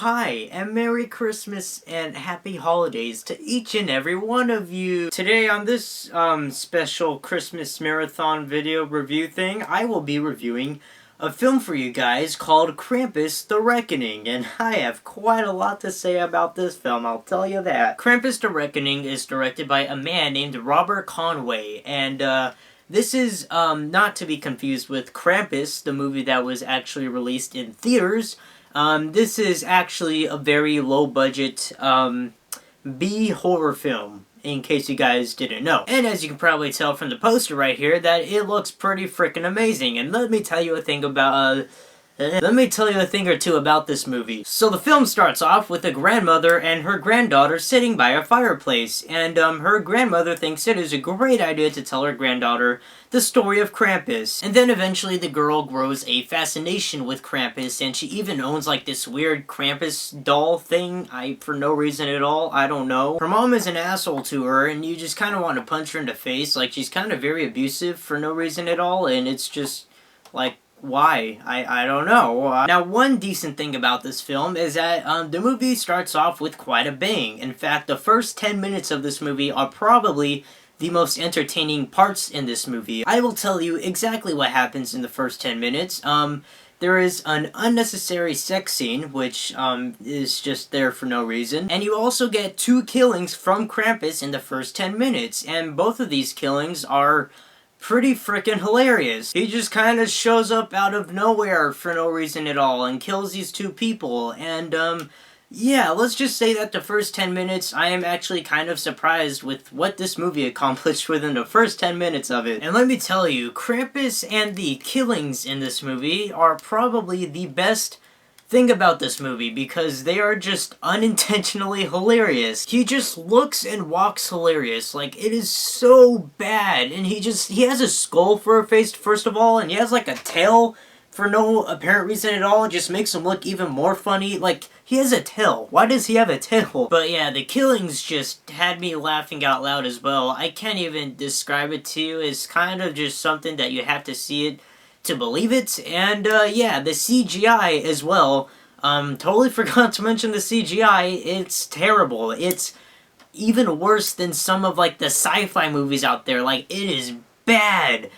hi, and Merry Christmas and Happy Holidays to each and every one of you. Today on this special Christmas marathon video review thing, I will be reviewing a film for you guys called Krampus The Reckoning, and I have quite a lot to say about this film, I'll tell you that. Krampus The Reckoning is directed by a man named Robert Conway, and this is not to be confused with Krampus, the movie that was actually released in theaters. This is actually a very low-budget B-horror film, in case you guys didn't know. And as you can probably tell from the poster right here, that it looks pretty freaking amazing. And let me tell you a thing about, a thing or two about this movie. So the film starts off with a grandmother and her granddaughter sitting by a fireplace, and her grandmother thinks it is a great idea to tell her granddaughter the story of Krampus. And then eventually the girl grows a fascination with Krampus, and she even owns like this weird Krampus doll thing, for no reason at all, I don't know. Her mom is an asshole to her, and you just kind of want to punch her in the face, like she's kind of very abusive for no reason at all, and it's just like, why? I don't know. Now, one decent thing about this film is that the movie starts off with quite a bang. In fact, the first 10 minutes of this movie are probably the most entertaining parts in this movie. I will tell you exactly what happens in the first 10 minutes. There is an unnecessary sex scene, which is just there for no reason. And you also get 2 killings from Krampus in the first 10 minutes. And both of these killings are pretty freaking hilarious. He just kind of shows up out of nowhere for no reason at all and kills these 2 people. And yeah, let's just say that the first 10 minutes, I am actually kind of surprised with what this movie accomplished within the first 10 minutes of it. And let me tell you, Krampus and the killings in this movie are probably the best thing about this movie, because they are just unintentionally hilarious. He just looks and walks hilarious. Like, it is so bad. And he has a skull for a face, first of all, and he has like a tail for no apparent reason at all. It just makes him look even more funny. Like, he has a tail. Why does he have a tail? But yeah, the killings just had me laughing out loud as well. I can't even describe it to you. It's kind of just something that you have to see it to believe it. And yeah, the CGI as well. Totally forgot to mention the CGI. It's terrible. It's even worse than some of like the sci-fi movies out there. Like, it is bad.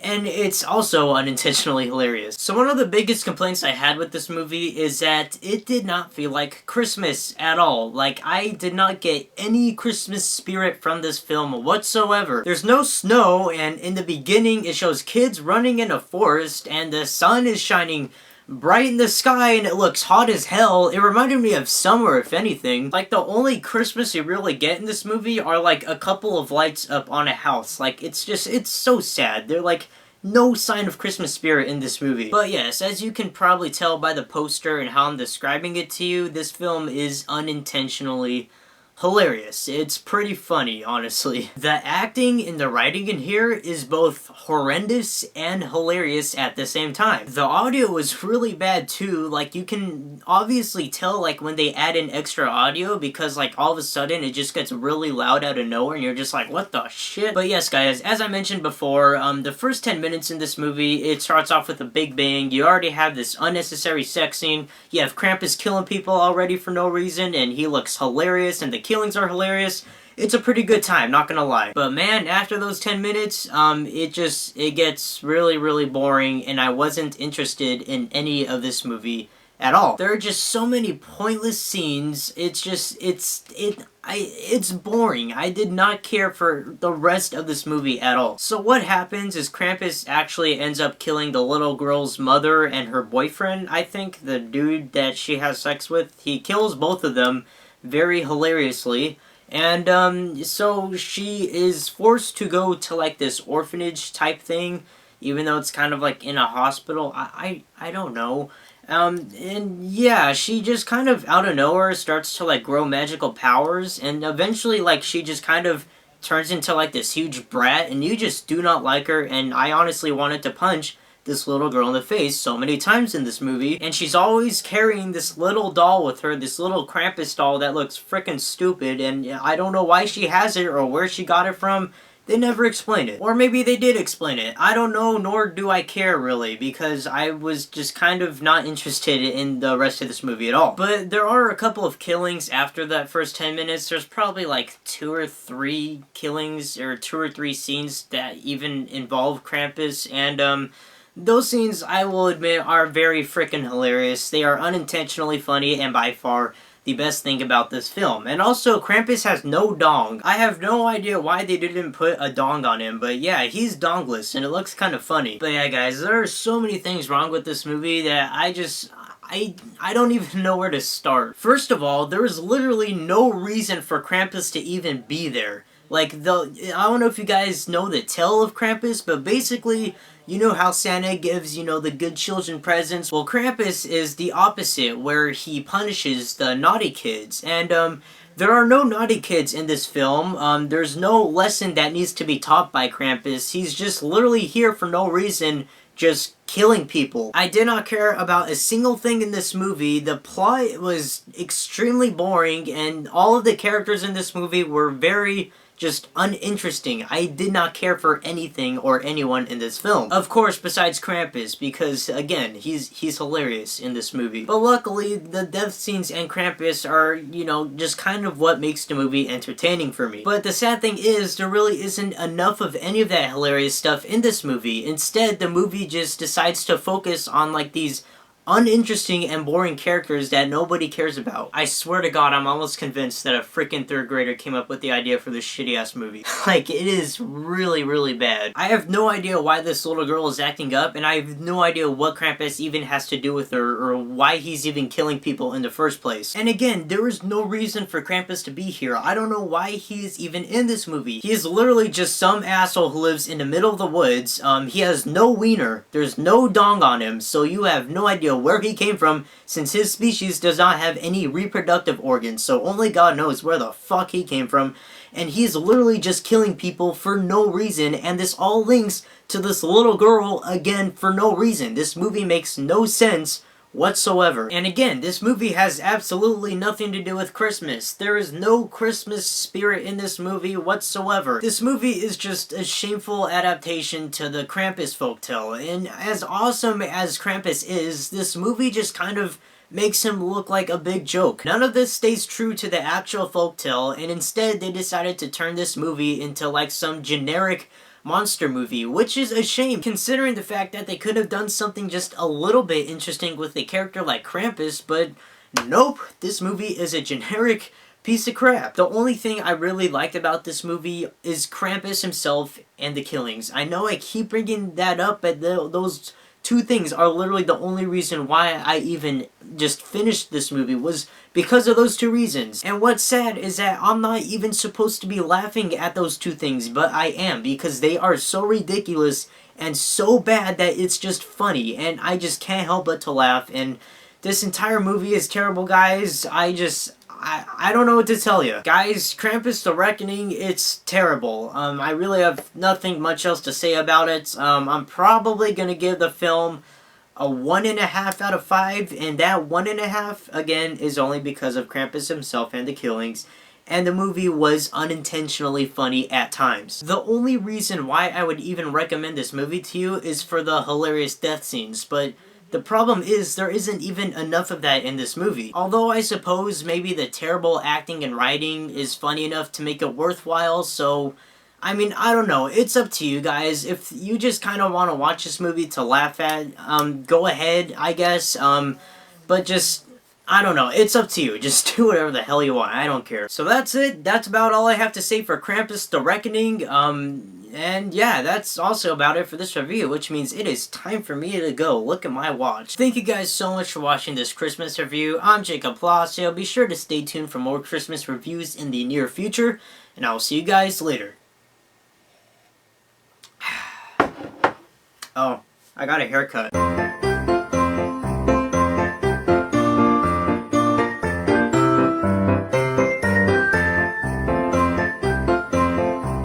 And it's also unintentionally hilarious. So one of the biggest complaints I had with this movie is that it did not feel like Christmas at all. Like, I did not get any Christmas spirit from this film whatsoever. There's no snow, and in the beginning it shows kids running in a forest, and the sun is shining bright in the sky, and it looks hot as hell. It reminded me of summer, if anything. Like, the only Christmas you really get in this movie are like a couple of lights up on a house. Like, it's so sad. They're like no sign of Christmas spirit in this movie. But yes, as you can probably tell by the poster and how I'm describing it to you, this film is unintentionally hilarious. It's pretty funny, honestly. The acting and the writing in here is both horrendous and hilarious at the same time. The audio is really bad too. Like, you can obviously tell like when they add in extra audio, because like all of a sudden it just gets really loud out of nowhere and you're just like, what the shit? But yes, guys, as I mentioned before, the first 10 minutes in this movie, it starts off with a big bang. You already have this unnecessary sex scene. You have Krampus killing people already for no reason, and he looks hilarious, and the killings are hilarious. It's a pretty good time, not gonna lie. But man, after those 10 minutes, it gets really, really boring, and I wasn't interested in any of this movie at all. There are just so many pointless scenes. It's boring. I did not care for the rest of this movie at all. So what happens is Krampus actually ends up killing the little girl's mother and her boyfriend, I think, the dude that she has sex with. He kills both of them very hilariously. And so she is forced to go to like this orphanage type thing, even though it's kind of like in a hospital. I don't know. And yeah, she just kind of out of nowhere starts to like grow magical powers, and eventually like she just kind of turns into like this huge brat, and you just do not like her, and I honestly wanted to punch this little girl in the face so many times in this movie. And she's always carrying this little doll with her, this little Krampus doll that looks freaking stupid, and I don't know why she has it or where she got it from. They never explain it. Or maybe they did explain it. I don't know, nor do I care really, because I was just kind of not interested in the rest of this movie at all. But there are a couple of killings after that first 10 minutes. There's probably like 2 or 3 killings, or 2 or 3 scenes that even involve Krampus, and those scenes, I will admit, are very freaking hilarious. They are unintentionally funny, and by far the best thing about this film. And also, Krampus has no dong. I have no idea why they didn't put a dong on him, but yeah, he's dongless, and it looks kind of funny. But yeah, guys, there are so many things wrong with this movie that I don't even know where to start. First of all, there is literally no reason for Krampus to even be there. Like, I don't know if you guys know the tale of Krampus, but basically, you know how Santa gives, you know, the good children presents? Well, Krampus is the opposite, where he punishes the naughty kids. And, there are no naughty kids in this film. There's no lesson that needs to be taught by Krampus. He's just literally here for no reason, just killing people. I did not care about a single thing in this movie. The plot was extremely boring, and all of the characters in this movie were very just uninteresting. I did not care for anything or anyone in this film. Of course, besides Krampus, because again, he's hilarious in this movie. But luckily, the death scenes and Krampus are, you know, just kind of what makes the movie entertaining for me. But the sad thing is, there really isn't enough of any of that hilarious stuff in this movie. Instead, the movie just decides to focus on like these uninteresting and boring characters that nobody cares about. I swear to God, I'm almost convinced that a freaking 3rd grader came up with the idea for this shitty ass movie. Like, it is really, really bad. I have no idea why this little girl is acting up, and I have no idea what Krampus even has to do with her, or why he's even killing people in the first place. And again, there is no reason for Krampus to be here. I don't know why he is even in this movie. He is literally just some asshole who lives in the middle of the woods. He has no wiener, there's no dong on him, so you have no idea where he came from, since his species does not have any reproductive organs, so only God knows where the fuck he came from, and he's literally just killing people for no reason, and this all links to this little girl, again, for no reason. This movie makes no sense whatsoever. And again, this movie has absolutely nothing to do with Christmas. There is no Christmas spirit in this movie whatsoever. This movie is just a shameful adaptation to the Krampus folktale, and as awesome as Krampus is, this movie just kind of makes him look like a big joke. None of this stays true to the actual folktale, and instead they decided to turn this movie into like some generic monster movie, which is a shame considering the fact that they could have done something just a little bit interesting with a character like Krampus, but nope, this movie is a generic piece of crap. The only thing I really liked about this movie is Krampus himself and the killings. I know I keep bringing that up, but those 2 things are literally the only reason why I even just finished this movie, was because of those 2 reasons. And what's sad is that I'm not even supposed to be laughing at those 2 things, but I am, because they are so ridiculous and so bad that it's just funny, and I just can't help but to laugh. And this entire movie is terrible, guys. I don't know what to tell you. Guys, Krampus the Reckoning, it's terrible. I really have nothing much else to say about it. I'm probably gonna give the film a 1.5 out of 5, and that 1.5, again, is only because of Krampus himself and the killings, and the movie was unintentionally funny at times. The only reason why I would even recommend this movie to you is for the hilarious death scenes, but the problem is, there isn't even enough of that in this movie. Although I suppose maybe the terrible acting and writing is funny enough to make it worthwhile, so I mean, I don't know. It's up to you guys. If you just kind of want to watch this movie to laugh at, go ahead, I guess. But just, I don't know. It's up to you. Just do whatever the hell you want. I don't care. So that's it. That's about all I have to say for Krampus the Reckoning. And yeah, that's also about it for this review, which means it is time for me to go. Look at my watch. Thank you guys so much for watching this Christmas review. I'm Jacob Palacio. Be sure to stay tuned for more Christmas reviews in the near future, and I will see you guys later. Oh, I got a haircut.